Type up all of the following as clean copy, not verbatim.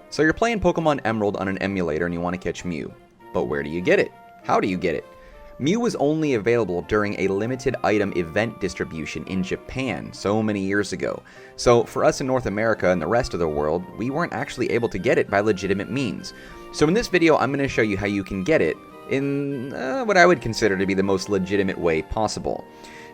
So you're playing Pokemon Emerald on an emulator and you want to catch Mew. But where do you get it? How do you get it? Mew was only available during a limited item event distribution in Japan so many years ago. So for us in North America and the rest of the world, we weren't actually able to get it by legitimate means. So in this video, I'm going to show you how you can get it in what I would consider to be the most legitimate way possible.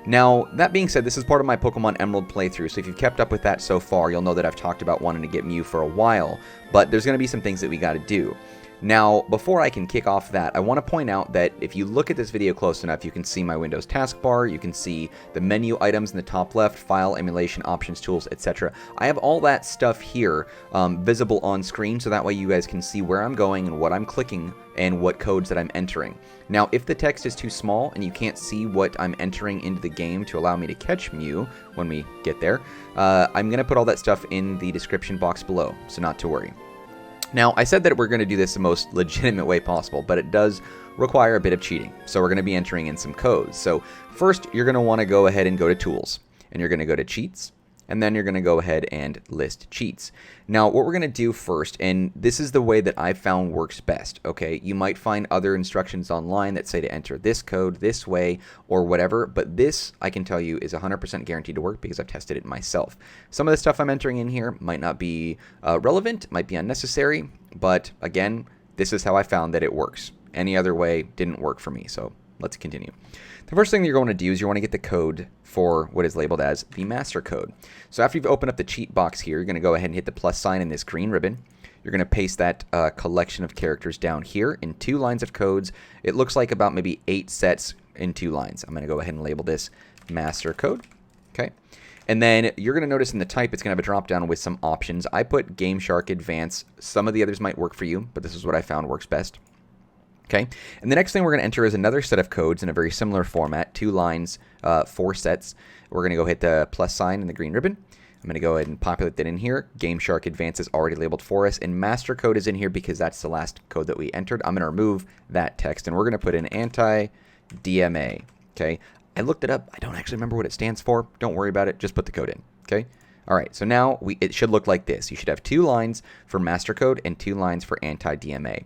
Now, that being said, this is part of my Pokemon Emerald playthrough, so if you've kept up with that so far, you'll know that I've talked about wanting to get Mew for a while, but there's going to be some things that we got to do. Now, before I can kick off that, I want to point out that if you look at this video close enough, you can see my Windows taskbar, you can see the menu items in the top left, file, emulation, options, tools, etc. I have all that stuff here visible on screen, so that way you guys can see where I'm going and what I'm clicking and what codes that I'm entering. Now, if the text is too small and you can't see what I'm entering into the game to allow me to catch Mew when we get there, I'm going to put all that stuff in the description box below, so not to worry. Now, I said that we're going to do this the most legitimate way possible, but it does require a bit of cheating. So we're going to be entering in some codes. So first, you're going to want to go ahead and go to Tools, and you're going to go to Cheats, and then you're going to go ahead and list cheats. Now, what we're going to do first, and this is the way that I've found works best, okay? You might find other instructions online that say to enter this code this way or whatever, but this, I can tell you, is 100% guaranteed to work because I've tested it myself. Some of the stuff I'm entering in here might not be relevant, might be unnecessary, but again, this is how I found that it works. Any other way didn't work for me, so let's continue. The first thing you're going to do is you want to get the code for what is labeled as the master code. So after you've opened up the cheat box here, you're going to go ahead and hit the plus sign in this green ribbon. You're going to paste that collection of characters down here in 2 lines of codes. It looks like about maybe 8 sets in 2 lines. I'm going to go ahead and label this master code. Okay. And then you're going to notice in the type it's going to have a drop down with some options. I put Game Shark Advance. Some of the others might work for you, but this is what I found works best. Okay, and the next thing we're going to enter is another set of codes in a very similar format, 2 lines, 4 sets. We're going to go hit the plus sign in the green ribbon. I'm going to go ahead and populate that in here. Game Shark Advance is already labeled for us, and master code is in here because that's the last code that we entered. I'm going to remove that text, and we're going to put in Anti-DMA. Okay, I looked it up. I don't actually remember what it stands for. Don't worry about it. Just put the code in. Okay. All right, so now it should look like this. You should have 2 lines for master code and 2 lines for Anti-DMA.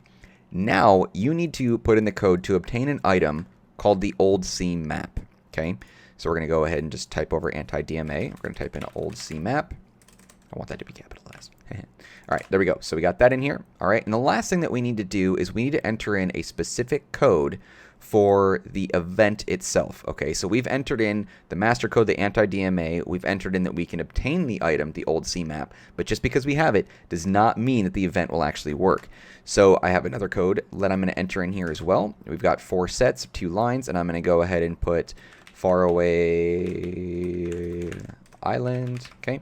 Now, you need to put in the code to obtain an item called the Old Sea Map, okay? So we're going to go ahead and just type over Anti-DMA. We're going to type in Old Sea Map. I want that to be capitalized. All right, there we go. So we got that in here. All right, and the last thing that we need to do is we need to enter in a specific code for the event itself, okay? So we've entered in the master code, the Anti-DMA. We've entered in that we can obtain the item, the Old Sea Map, but just because we have it does not mean that the event will actually work. So I have another code that I'm going to enter in here as well. We've got 4 sets of 2 lines, and I'm going to go ahead and put Faraway Island, okay?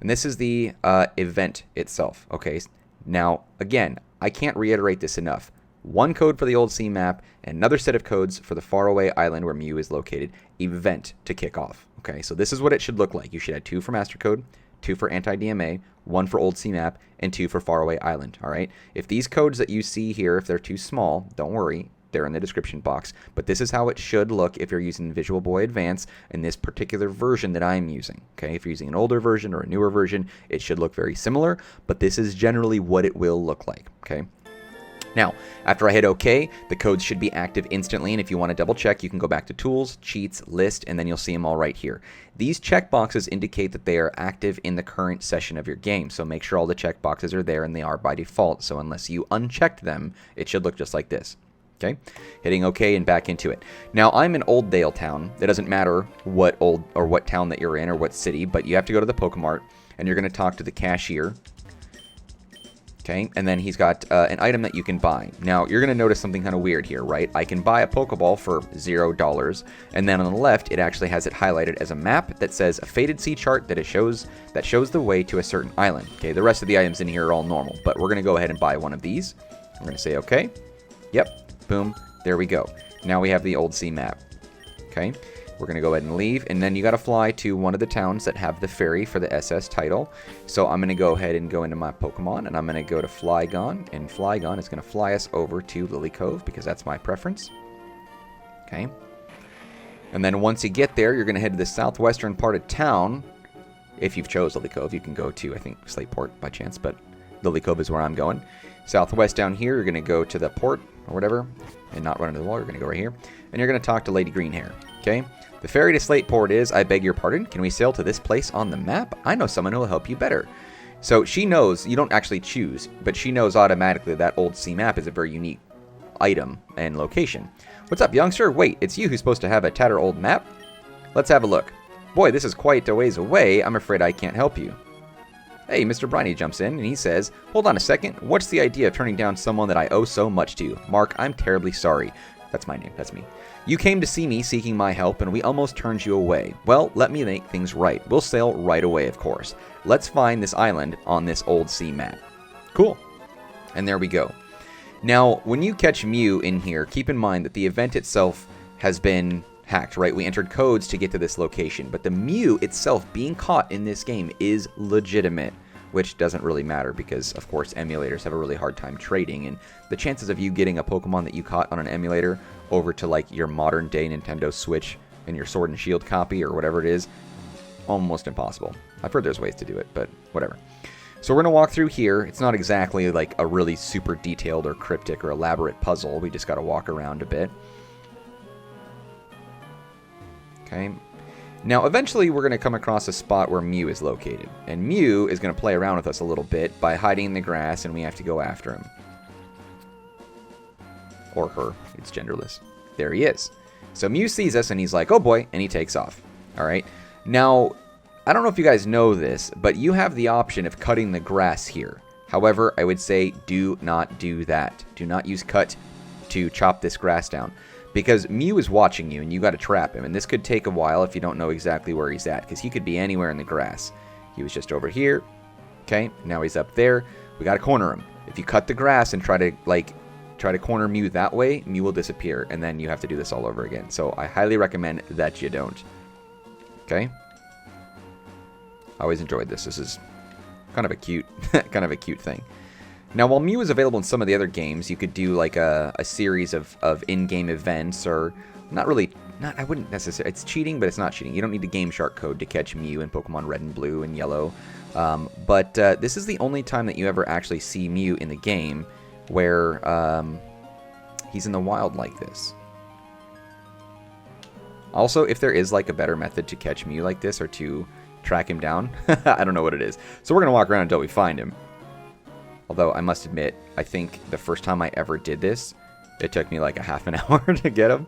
And this is the event itself, okay? Now, again, I can't reiterate this enough. 1 code for the Old Sea Map, and another set of codes for the Faraway Island where Mew is located. Event to kick off. Okay, so this is what it should look like. You should have 2 for Master Code, 2 for Anti-DMA, 1 for Old Sea Map, and 2 for Faraway Island. All right. If these codes that you see here, if they're too small, don't worry. They're in the description box. But this is how it should look if you're using Visual Boy Advance in this particular version that I'm using. Okay, if you're using an older version or a newer version, it should look very similar. But this is generally what it will look like. Okay. Now, after I hit OK, the codes should be active instantly, and if you want to double check, you can go back to Tools, Cheats, List, and then you'll see them all right here. These checkboxes indicate that they are active in the current session of your game, so make sure all the checkboxes are there, and they are by default, so unless you unchecked them, it should look just like this. Okay, hitting OK and back into it. Now, I'm in Oldale Town. It doesn't matter what town that you're in or what city, but you have to go to the PokeMart, and you're going to talk to the cashier. Okay, and then he's got an item that you can buy. Now, you're going to notice something kind of weird here, right? I can buy a Pokeball for $0, and then on the left, it actually has it highlighted as a map that says a faded sea chart that shows the way to a certain island. Okay, the rest of the items in here are all normal, but we're going to go ahead and buy one of these. We're going to say OK. Yep, boom, there we go. Now we have the Old Sea Map. Okay. We're going to go ahead and leave, and then you got to fly to one of the towns that have the ferry for the SS title. So I'm going to go ahead and go into my Pokemon, and I'm going to go to Flygon, and Flygon is going to fly us over to Lily Cove because that's my preference. Okay. And then once you get there, you're going to head to the southwestern part of town. If you've chose Lily Cove, you can go to, I think, Slateport by chance, but Lily Cove is where I'm going. Southwest down here, you're going to go to the port or whatever, and not run into the wall. You're going to go right here, and you're going to talk to Lady Greenhair, okay? The ferry to Slateport is, I beg your pardon, can we sail to this place on the map? I know someone who will help you better. So she knows, you don't actually choose, but she knows automatically that old sea map is a very unique item and location. What's up, youngster? Wait, it's you who's supposed to have a tattered old map? Let's have a look. Boy, this is quite a ways away. I'm afraid I can't help you. Hey, Mr. Briny jumps in, and he says, hold on a second. What's the idea of turning down someone that I owe so much to? Mark, I'm terribly sorry. That's my name. That's me. You came to see me seeking my help, and we almost turned you away. Well, let me make things right. We'll sail right away, of course. Let's find this island on this old sea map. Cool. And there we go. Now, when you catch Mew in here, keep in mind that the event itself has been hacked, right? We entered codes to get to this location, but the Mew itself being caught in this game is legitimate, which doesn't really matter because, of course, emulators have a really hard time trading, and the chances of you getting a Pokemon that you caught on an emulator over to, like, your modern-day Nintendo Switch and your Sword and Shield copy or whatever it is, almost impossible. I've heard there's ways to do it, but whatever. So we're going to walk through here. It's not exactly, like, a really super detailed or cryptic or elaborate puzzle. We just got to walk around a bit. Okay. Now, eventually, we're going to come across a spot where Mew is located. And Mew is going to play around with us a little bit by hiding in the grass, and we have to go after him. Or her. It's genderless. There he is. So Mew sees us, and he's like, oh boy, and he takes off. All right. Now, I don't know if you guys know this, but you have the option of cutting the grass here. However, I would say do not do that. Do not use cut to chop this grass down. Because Mew is watching you, and you got to trap him. And this could take a while if you don't know exactly where he's at, because he could be anywhere in the grass. He was just over here. Okay, now he's up there. We got to corner him. If you cut the grass and try to corner Mew that way, Mew will disappear, and then you have to do this all over again. So I highly recommend that you don't. Okay. I always enjoyed this. This is kind of a cute, thing. Now, while Mew is available in some of the other games, you could do like a series of in-game events, or I wouldn't necessarily, it's cheating, but it's not cheating. You don't need the Game Shark code to catch Mew in Pokemon Red and Blue and Yellow. But this is the only time that you ever actually see Mew in the game where he's in the wild like this. Also, if there is like a better method to catch Mew like this, or to track him down, I don't know what it is. So we're going to walk around until we find him. Although, I must admit, I think the first time I ever did this, it took me like a half an hour to get him.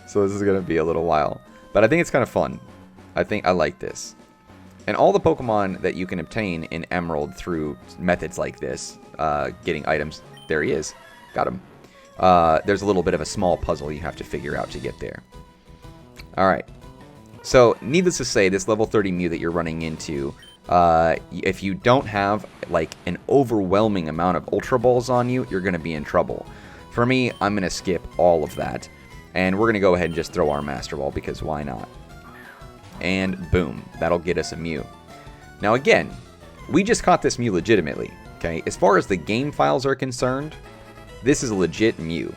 So this is going to be a little while. But I think it's kind of fun. I think I like this. And all the Pokemon that you can obtain in Emerald through methods like this, getting items, there he is. Got him. There's a little bit of a small puzzle you have to figure out to get there. Alright. So, needless to say, this level 30 Mew that you're running into, if you don't have like an overwhelming amount of Ultra Balls on you, you're going to be in trouble. For me, I'm going to skip all of that, and we're going to go ahead and just throw our Master Ball, because why not? And boom, that'll get us a Mew. Now again, we just caught this Mew legitimately, okay? As far as the game files are concerned, this is a legit Mew.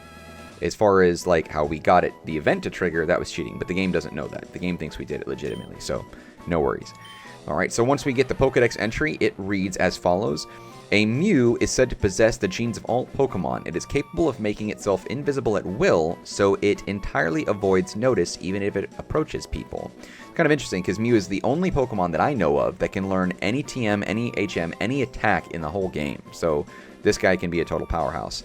As far as like how we got it, the event to trigger, that was cheating, but the game doesn't know that. The game thinks we did it legitimately, so no worries. Alright, so once we get the Pokedex entry, it reads as follows. A Mew is said to possess the genes of all Pokemon. It is capable of making itself invisible at will, so it entirely avoids notice even if it approaches people. Kind of interesting, because Mew is the only Pokemon that I know of that can learn any TM, any HM, any attack in the whole game. So this guy can be a total powerhouse.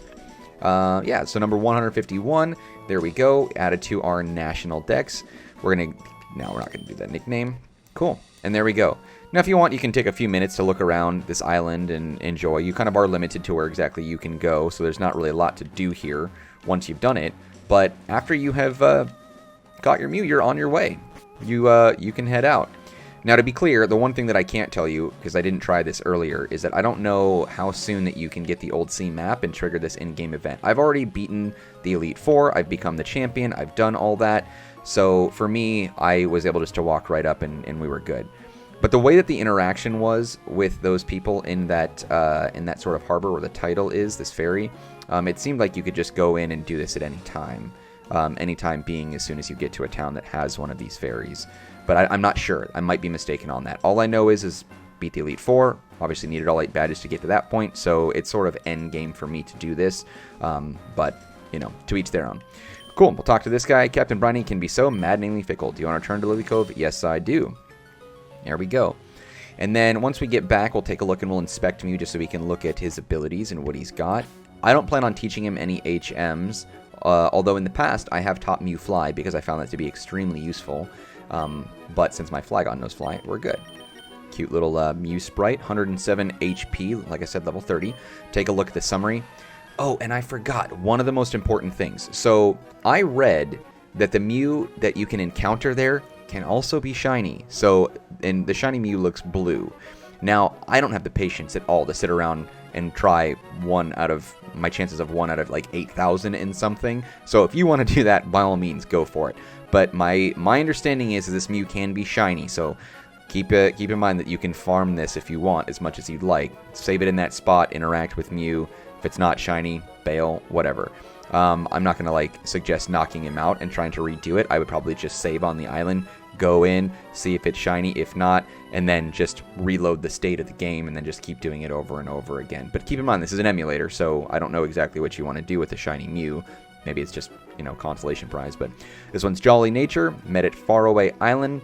Yeah, so number 151, there we go, added to our national dex. We're not going to do that nickname. Cool. And there we go. Now, if you want, you can take a few minutes to look around this island and enjoy. You kind of are limited to where exactly you can go, so there's not really a lot to do here once you've done it. But after you have got your Mew, you're on your way. You can head out. Now, to be clear, the one thing that I can't tell you, because I didn't try this earlier, is that I don't know how soon that you can get the Old Sea map and trigger this in-game event. I've already beaten the Elite Four. I've become the champion. I've done all that. So for me, I was able just to walk right up and we were good. But the way that the interaction was with those people in that sort of harbor where the title is, this ferry, it seemed like you could just go in and do this at any time. Any time being as soon as you get to a town that has one of these ferries. But I'm not sure. I might be mistaken on that. All I know is beat the Elite Four. Obviously needed all 8 badges to get to that point, so it's sort of end game for me to do this. But, you know, to each their own. Cool, we'll talk to this guy. Captain Briny can be so maddeningly fickle. Do you want to return to Lily Cove? Yes, I do. There we go. And then once we get back, we'll take a look and we'll inspect Mew just so we can look at his abilities and what he's got. I don't plan on teaching him any HMs, although in the past I have taught Mew Fly because I found that to be extremely useful. But since my Flygon knows Fly, we're good. Cute little Mew sprite, 107 HP, like I said, level 30. Take a look at the summary. Oh, and I forgot one of the most important things. So I read that the Mew that you can encounter there can also be shiny. So, and the shiny Mew looks blue. Now, I don't have the patience at all to sit around and try my chances of 1 out of like 8,000 in something. So if you want to do that, by all means, go for it. But my understanding is that this Mew can be shiny, so keep in mind that you can farm this if you want as much as you'd like. Save it in that spot, interact with Mew. If it's not shiny, bail, whatever. I'm not going to like suggest knocking him out and trying to redo it. I would probably just save on the island, go in, see if it's shiny, if not, and then just reload the state of the game and then just keep doing it over and over again. But keep in mind, this is an emulator, so I don't know exactly what you want to do with the shiny Mew. Maybe it's just, you know, consolation prize. But this one's Jolly Nature, met at Faraway Island.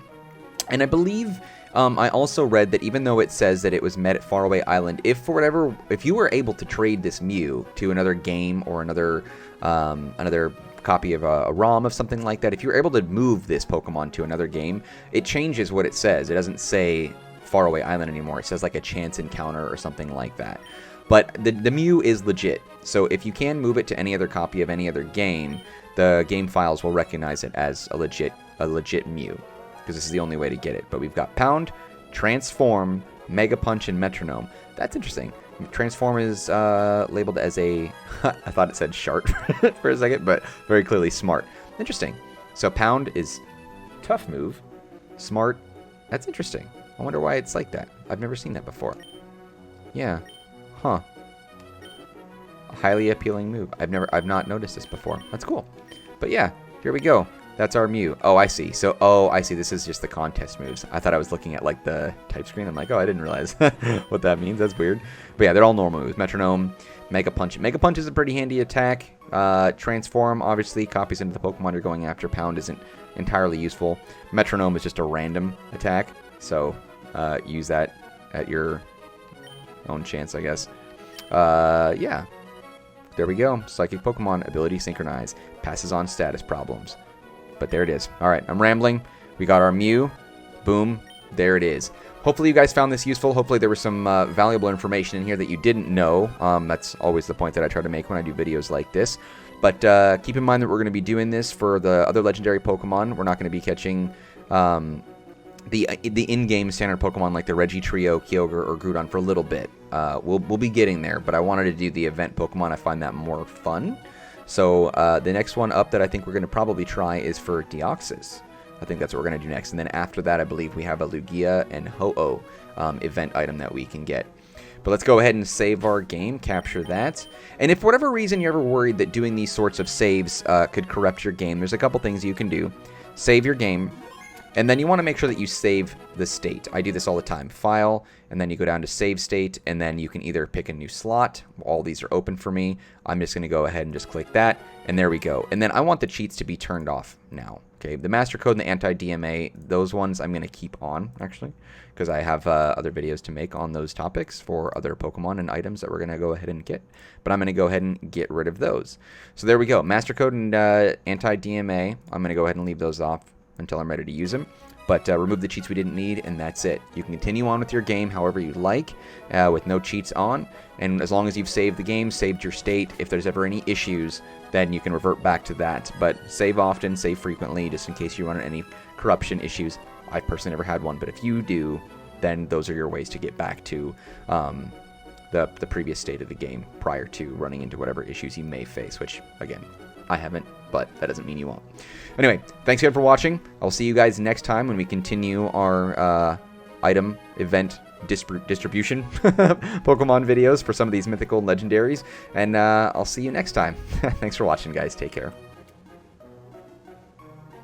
And I believe I also read that even though it says that it was met at Faraway Island, if you were able to trade this Mew to another game or another copy of a ROM of something like that, if you're able to move this Pokemon to another game, it changes what it says. It doesn't say Faraway Island anymore. It says like a chance encounter or something like that. But the Mew is legit. So if you can move it to any other copy of any other game, the game files will recognize it as a legit Mew, because this is the only way to get it. But we've got Pound, Transform, Mega Punch, and Metronome. That's interesting. Transform is labeled as a... I thought it said Shart for a second, but very clearly Smart. Interesting. So Pound is tough move. Smart, that's interesting. I wonder why it's like that. I've never seen that before. Yeah. Huh. A highly appealing move. I've not noticed this before. That's cool. But yeah, here we go. That's our Mew. Oh, I see. So, I see. This is just the contest moves. I thought I was looking at, like, the type screen. I'm like, oh, I didn't realize what that means. That's weird. But yeah, they're all normal moves. Metronome, Mega Punch. Mega Punch is a pretty handy attack. Transform, obviously, copies into the Pokemon you're going after. Pound isn't entirely useful. Metronome is just a random attack. So, use that at your own chance, I guess. Yeah. There we go. Psychic Pokemon, ability synchronize. Passes on status problems. But there it is. Alright, I'm rambling. We got our Mew. Boom. There it is. Hopefully you guys found this useful. Hopefully there was some valuable information in here that you didn't know. That's always the point that I try to make when I do videos like this. But keep in mind that we're going to be doing this for the other legendary Pokemon. We're not going to be catching the in-game standard Pokemon like the Reggie-Trio, Kyogre, or Groudon for a little bit. We'll be getting there, but I wanted to do the event Pokemon. I find that more fun. So the next one up that I think we're going to probably try is for Deoxys. I think that's what we're going to do next. And then after that, I believe we have a Lugia and Ho-Oh event item that we can get. But let's go ahead and save our game, capture that. And if for whatever reason you're ever worried that doing these sorts of saves could corrupt your game, there's a couple things you can do. Save your game. And then you want to make sure that you save the state. I do this all the time. File, and then you go down to save state, and then you can either pick a new slot. All these are open for me. I'm just going to go ahead and just click that, and there we go. And then I want the cheats to be turned off now. Okay, the master code and the anti-DMA, those ones I'm going to keep on, actually, because I have other videos to make on those topics for other Pokemon and items that we're going to go ahead and get. But I'm going to go ahead and get rid of those. So there we go. Master code and anti-DMA, I'm going to go ahead and leave those off until I'm ready to use them. But remove the cheats we didn't need, and that's it. You can continue on with your game however you like, with no cheats on. And as long as you've saved the game, saved your state, if there's ever any issues, then you can revert back to that. But save often, save frequently, just in case you run into any corruption issues. I personally never had one, but if you do, then those are your ways to get back to the previous state of the game prior to running into whatever issues you may face, which, again, I haven't, but that doesn't mean you won't. Anyway, thanks again for watching. I'll see you guys next time when we continue our item event distribution Pokemon videos for some of these mythical and legendaries. And I'll see you next time. Thanks for watching, guys. Take care.